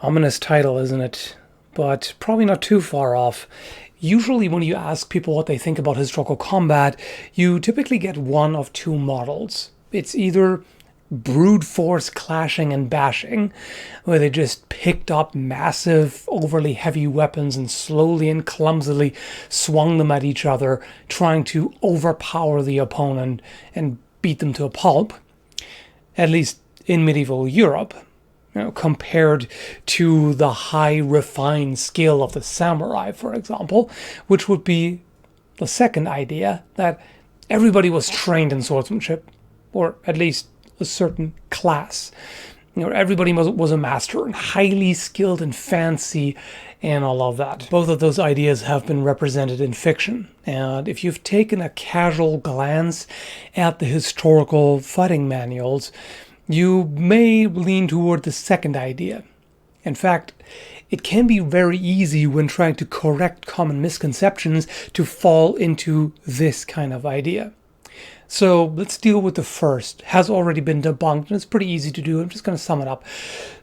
Ominous title, isn't it? But probably not too far off. Usually when you ask people what they think about historical combat, you typically get one of two models. It's either brute force clashing and bashing, where they just picked up massive, overly heavy weapons and slowly and clumsily swung them at each other, trying to overpower the opponent and beat them to a pulp. At least in medieval Europe, compared to the high refined skill of the samurai, for example, which would be the second idea, that everybody was trained in swordsmanship, or at least a certain class. Everybody was a master and highly skilled and fancy and all of that. Both of those ideas have been represented in fiction. And if you've taken a casual glance at the historical fighting manuals, you may lean toward the second idea. In fact, it can be very easy when trying to correct common misconceptions to fall into this kind of idea. So let's deal with the first. It has already been debunked, and it's pretty easy to do. I'm just going to sum it up.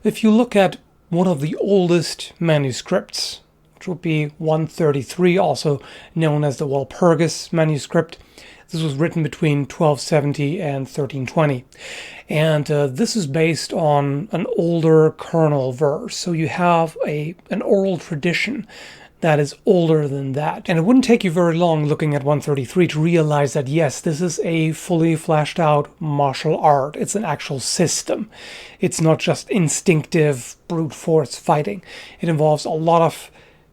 If you look at one of the oldest manuscripts, which would be 133, also known as the Walpurgis manuscript, this was written between 1270 and 1320. And this is based on an older kernel verse. So you have an oral tradition that is older than that. And it wouldn't take you very long looking at 133 to realize that, yes, this is a fully fleshed out martial art. It's an actual system. It's not just instinctive brute force fighting. It involves a lot of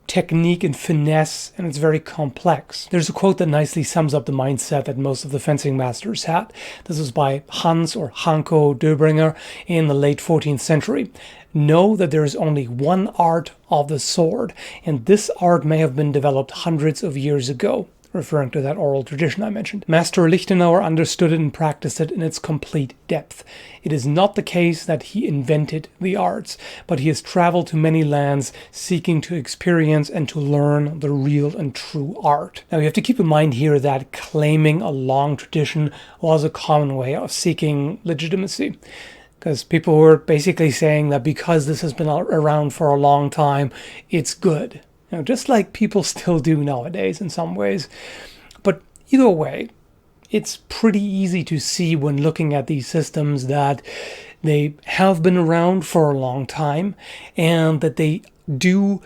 technique and finesse, and it's very complex. There's a quote that nicely sums up the mindset that most of the fencing masters had. This is by Hans or Hanko Döbringer in the late 14th century. Know that there is only one art of the sword, and this art may have been developed hundreds of years ago, referring to that oral tradition I mentioned. Master Lichtenauer understood it and practiced it in its complete depth. It is not the case that he invented the arts, but he has traveled to many lands seeking to experience and to learn the real and true art. Now you have to keep in mind here that claiming a long tradition was a common way of seeking legitimacy, because people were basically saying that because this has been around for a long time, it's good. Just like people still do nowadays in some ways. But either way, it's pretty easy to see when looking at these systems that they have been around for a long time and that they do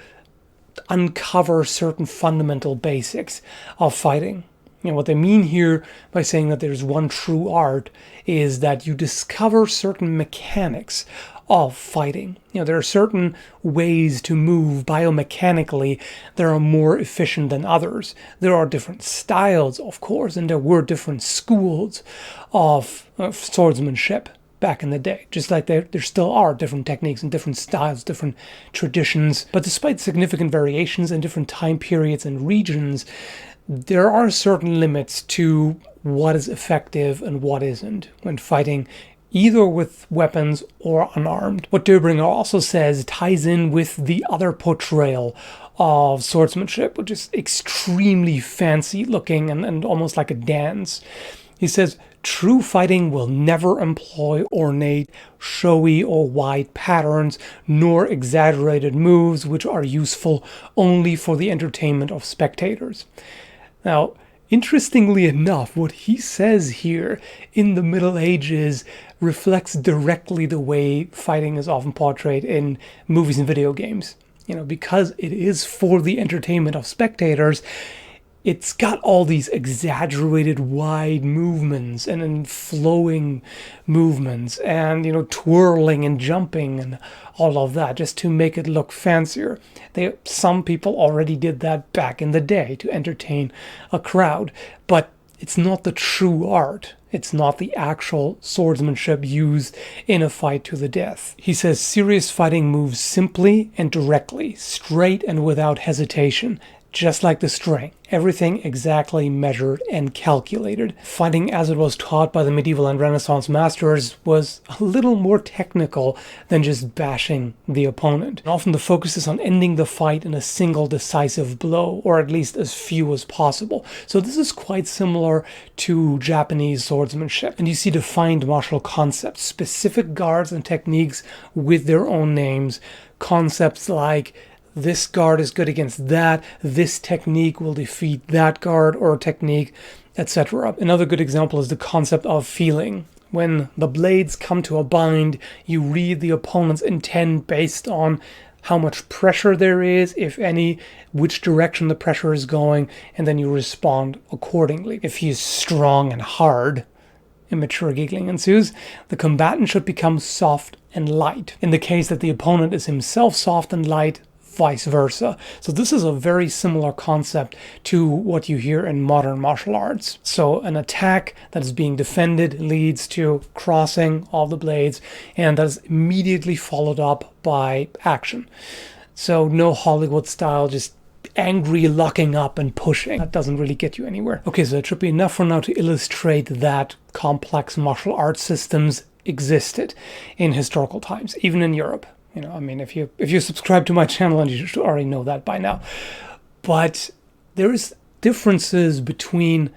uncover certain fundamental basics of fighting. What they mean here by saying that there's one true art is that you discover certain mechanics of fighting. There are certain ways to move biomechanically that are more efficient than others. There are different styles, of course, and there were different schools of swordsmanship back in the day, just like there still are different techniques and different styles, different traditions. But despite significant variations in different time periods and regions, there are certain limits to what is effective and what isn't when fighting either with weapons or unarmed. What Döbringer also says ties in with the other portrayal of swordsmanship, which is extremely fancy looking and almost like a dance. He says, true fighting will never employ ornate, showy, or wide patterns, nor exaggerated moves which are useful only for the entertainment of spectators. Now, interestingly enough, what he says here in the Middle Ages reflects directly the way fighting is often portrayed in movies and video games. Because it is for the entertainment of spectators, it's got all these exaggerated wide movements and flowing movements and, twirling and jumping and all of that just to make it look fancier. Some people already did that back in the day to entertain a crowd, but it's not the true art. It's not the actual swordsmanship used in a fight to the death. He says serious fighting moves simply and directly, straight and without hesitation, just like the string. Everything exactly measured and calculated. Fighting as it was taught by the medieval and Renaissance masters was a little more technical than just bashing the opponent. And often the focus is on ending the fight in a single decisive blow, or at least as few as possible. So this is quite similar to Japanese swordsmanship. And you see defined martial concepts, specific guards and techniques with their own names, concepts like this guard is good against that, this technique will defeat that guard or technique, etc. Another good example is the concept of feeling. When the blades come to a bind, you read the opponent's intent based on how much pressure there is, if any, which direction the pressure is going, and then you respond accordingly. If he is strong and hard, immature giggling ensues. The combatant should become soft and light. In the case that the opponent is himself soft and light, vice versa. So this is a very similar concept to what you hear in modern martial arts. So an attack that is being defended leads to crossing of the blades, and that is immediately followed up by action. So no Hollywood style, just angry locking up and pushing. That doesn't really get you anywhere. Okay, so it should be enough for now to illustrate that complex martial arts systems existed in historical times, even in Europe. You know, I mean, if you subscribe to my channel, and you should already know that by now. But there is differences between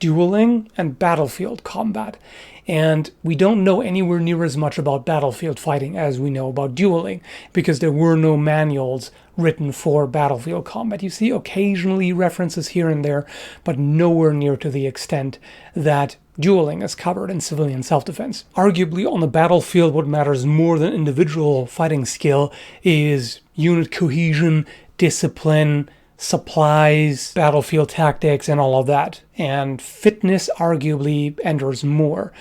dueling and battlefield combat. And we don't know anywhere near as much about battlefield fighting as we know about dueling, because there were no manuals written for battlefield combat. You see occasionally references here and there, but nowhere near to the extent that dueling is covered in civilian self-defense. Arguably, on the battlefield, what matters more than individual fighting skill is unit cohesion, discipline, supplies, battlefield tactics, and all of that. And fitness arguably enters more,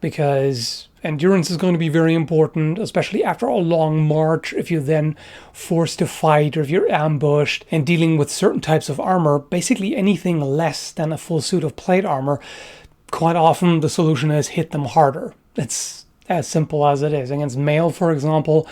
because endurance is going to be very important, especially after a long march. If you're then forced to fight, or if you're ambushed and dealing with certain types of armor, basically anything less than a full suit of plate armor, quite often the solution is hit them harder. It's as simple as it is. Against mail, for example,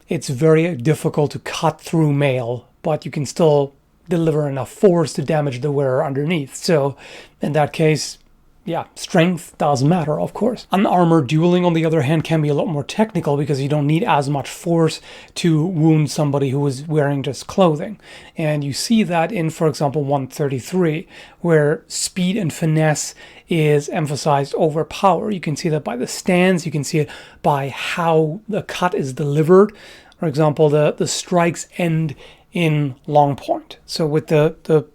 it's very difficult to cut through mail, but you can still deliver enough force to damage the wearer underneath. So in that case, yeah, strength does matter, of course. Unarmored dueling, on the other hand, can be a lot more technical, because you don't need as much force to wound somebody who is wearing just clothing. And you see that in, for example, 133, where speed and finesse is emphasized over power. You can see that by the stance, you can see it by how the cut is delivered. For example, the strikes end in long point. So with the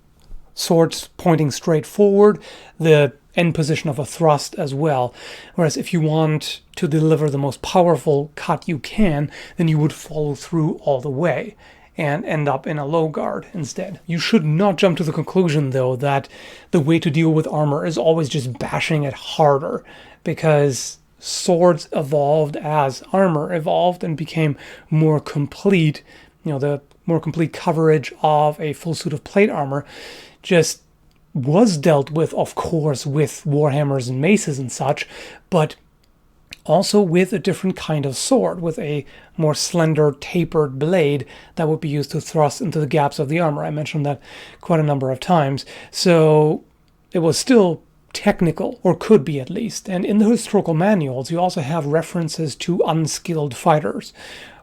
swords pointing straight forward, the end position of a thrust as well. Whereas if you want to deliver the most powerful cut you can, then you would follow through all the way and end up in a low guard instead. You should not jump to the conclusion, though, that the way to deal with armor is always just bashing it harder, because swords evolved as armor evolved and became more complete. You know, the more complete coverage of a full suit of plate armor just was dealt with, of course, with warhammers and maces and such, but also with a different kind of sword, with a more slender, tapered blade that would be used to thrust into the gaps of the armor. I mentioned that quite a number of times. So it was still technical, or could be at least. And in the historical manuals, you also have references to unskilled fighters.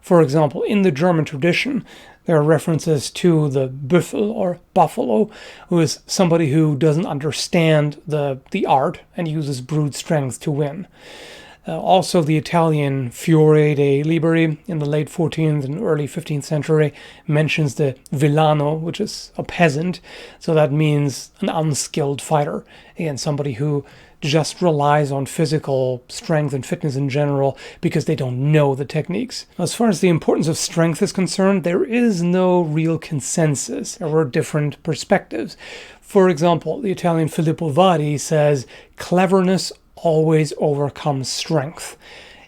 For example, in the German tradition, there are references to the Büffel, or buffalo, who is somebody who doesn't understand the art and uses brute strength to win. Also, the Italian Fiore dei Liberi in the late 14th and early 15th century mentions the villano, which is a peasant. So that means an unskilled fighter. Again, somebody who just relies on physical strength and fitness in general because they don't know the techniques. As far as the importance of strength is concerned, there is no real consensus. There were different perspectives. For example, the Italian Filippo Vadi says, cleverness always overcomes strength.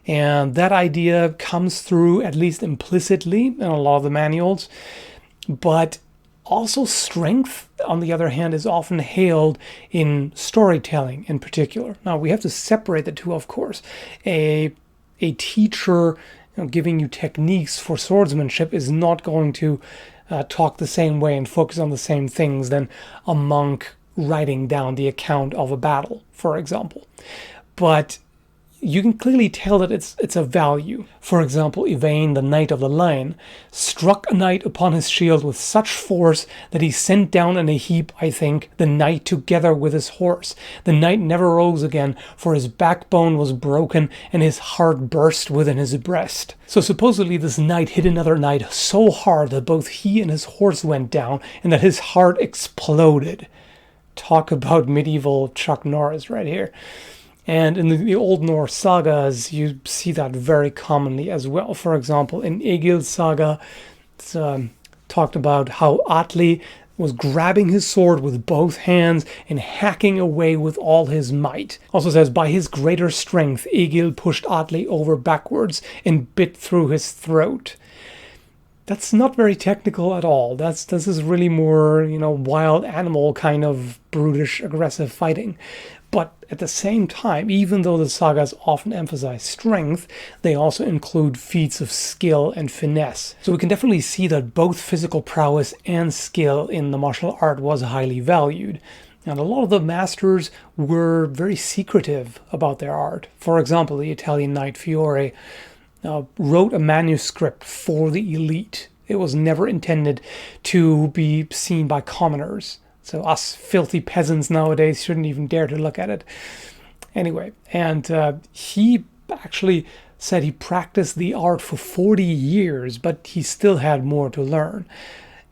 And that idea comes through, at least implicitly, in a lot of the manuals. But also strength, on the other hand, is often hailed in storytelling in particular. Now, we have to separate the two, of course. A teacher, giving you techniques for swordsmanship is not going to talk the same way and focus on the same things than a monk writing down the account of a battle, for example. But you can clearly tell that it's a value. For example, Yvain, the Knight of the Lion, struck a knight upon his shield with such force that he sent down in a heap, I think, the knight together with his horse. The knight never rose again, for his backbone was broken and his heart burst within his breast. So supposedly this knight hit another knight so hard that both he and his horse went down and that his heart exploded. Talk about medieval Chuck Norris right here. And in the Old Norse sagas, you see that very commonly as well. For example, in Egil's saga, it's talked about how Atli was grabbing his sword with both hands and hacking away with all his might. Also says, by his greater strength, Egil pushed Atli over backwards and bit through his throat. That's not very technical at all. This is really more, wild animal kind of brutish, aggressive fighting. But at the same time, even though the sagas often emphasize strength, they also include feats of skill and finesse. So we can definitely see that both physical prowess and skill in the martial art was highly valued. And a lot of the masters were very secretive about their art. For example, the Italian knight Fiore wrote a manuscript for the elite. It was never intended to be seen by commoners. So us filthy peasants nowadays shouldn't even dare to look at it. Anyway, and he actually said he practiced the art for 40 years, but he still had more to learn.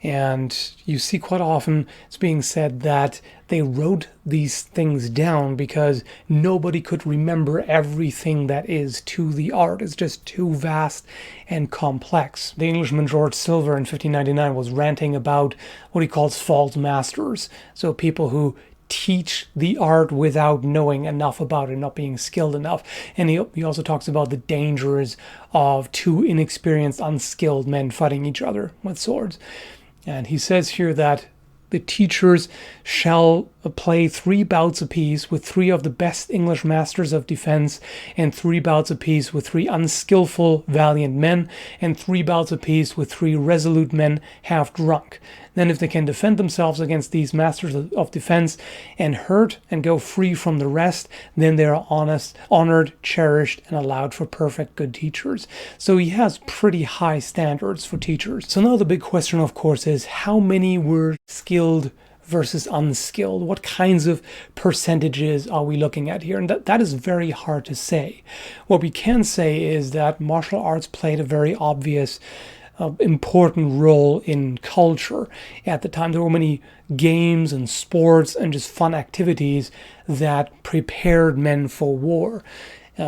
And you see quite often it's being said that they wrote these things down because nobody could remember everything that is to the art. It's just too vast and complex. The Englishman George Silver in 1599 was ranting about what he calls false masters. So people who teach the art without knowing enough about it, not being skilled enough. And he also talks about the dangers of two inexperienced, unskilled men fighting each other with swords. And he says here that the teachers shall play 3 bouts apiece with 3 of the best English masters of defense, and 3 bouts apiece with 3 unskillful, valiant men, and 3 bouts apiece with 3 resolute men half drunk. Then if they can defend themselves against these masters of defense and hurt and go free from the rest, then they are honest, honored, cherished, and allowed for perfect good teachers. So he has pretty high standards for teachers. So now the big question, of course, is how many were skilled versus unskilled? What kinds of percentages are we looking at here? And that is very hard to say. What we can say is that martial arts played a very obvious important role in culture. At the time, there were many games and sports and just fun activities that prepared men for war.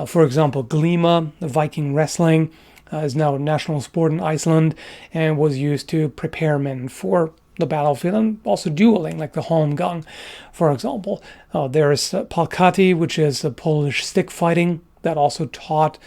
For example, Glima, the Viking wrestling, is now a national sport in Iceland and was used to prepare men for the battlefield, and also dueling, like the holmgang, for example. There is Palkati, which is a Polish stick fighting that also taught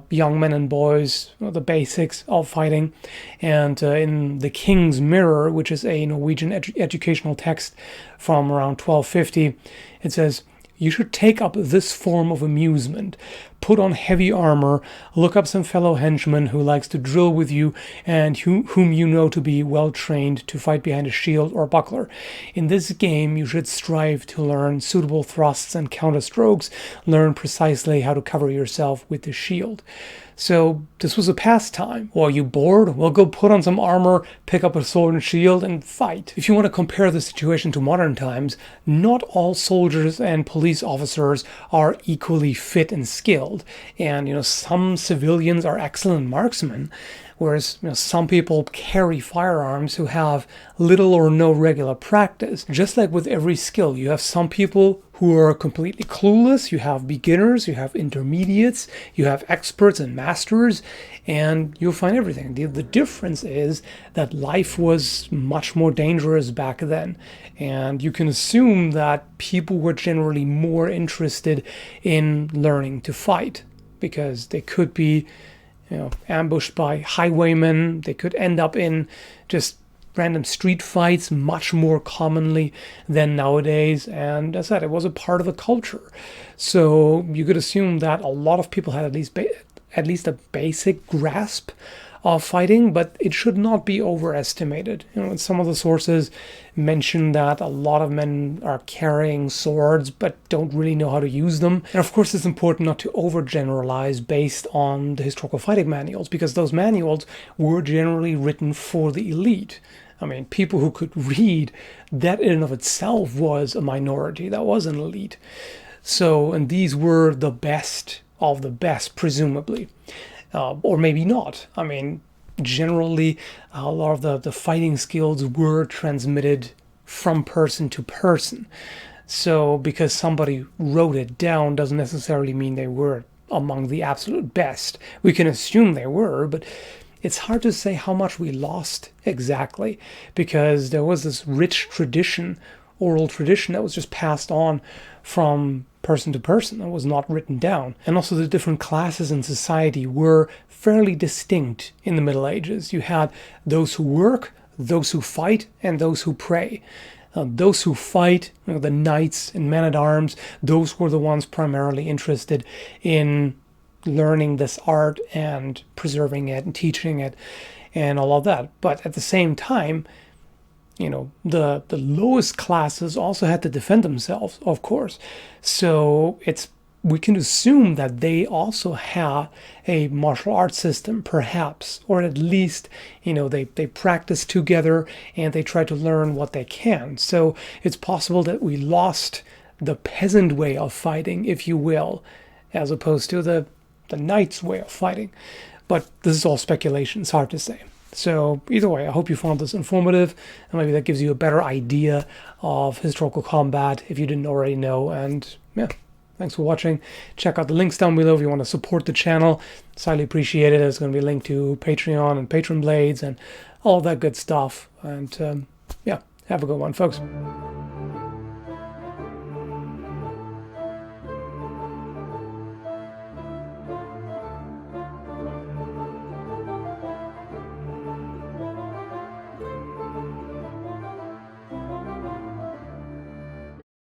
young men and boys the basics of fighting. And in The King's Mirror, which is a Norwegian educational text from around 1250, it says, "You should take up this form of amusement. Put on heavy armor, look up some fellow henchman who likes to drill with you and whom you know to be well trained to fight behind a shield or buckler. In this game, you should strive to learn suitable thrusts and counterstrokes, learn precisely how to cover yourself with the shield." So this was a pastime. Well, are you bored? Well, go put on some armor, pick up a sword and shield, and fight. If you want to compare the situation to modern times, not all soldiers and police officers are equally fit and skilled. And, some civilians are excellent marksmen, whereas some people carry firearms who have little or no regular practice. Just like with every skill, you have some people who are completely clueless, you have beginners, you have intermediates, you have experts and masters, and you'll find everything. The difference is that life was much more dangerous back then, and you can assume that people were generally more interested in learning to fight, because they could be ambushed by highwaymen, they could end up in just random street fights much more commonly than nowadays. And as I said, it was a part of the culture. So you could assume that a lot of people had at least a basic grasp of fighting, but it should not be overestimated. Some of the sources mention that a lot of men are carrying swords but don't really know how to use them. And of course, it's important not to overgeneralize based on the historical fighting manuals, because those manuals were generally written for the elite. I mean, people who could read, that in and of itself was a minority. That was an elite. So, and these were the best of the best, presumably. Or maybe not. I mean, generally, a lot of the fighting skills were transmitted from person to person. So, because somebody wrote it down doesn't necessarily mean they were among the absolute best. We can assume they were, but it's hard to say how much we lost exactly, because there was this rich tradition, oral tradition, that was just passed on from person to person. That was not written down. And also the different classes in society were fairly distinct in the Middle Ages. You had those who work, those who fight, and those who pray. Those who fight, the knights and men-at-arms, those were the ones primarily interested in learning this art and preserving it and teaching it and all of that. But at the same time, the lowest classes also had to defend themselves, of course. So we can assume that they also have a martial arts system, perhaps, or at least, they practice together and they try to learn what they can. So it's possible that we lost the peasant way of fighting, if you will, as opposed to the knight's way of fighting. But this is all speculation. It's hard to say. So either way, I hope you found this informative, and maybe that gives you a better idea of historical combat if you didn't already know. And yeah, thanks for watching. Check out the links down below if you want to support the channel. It's highly appreciated. There's going to be a link to Patreon and Patron Blades and all that good stuff. And yeah, have a good one, folks.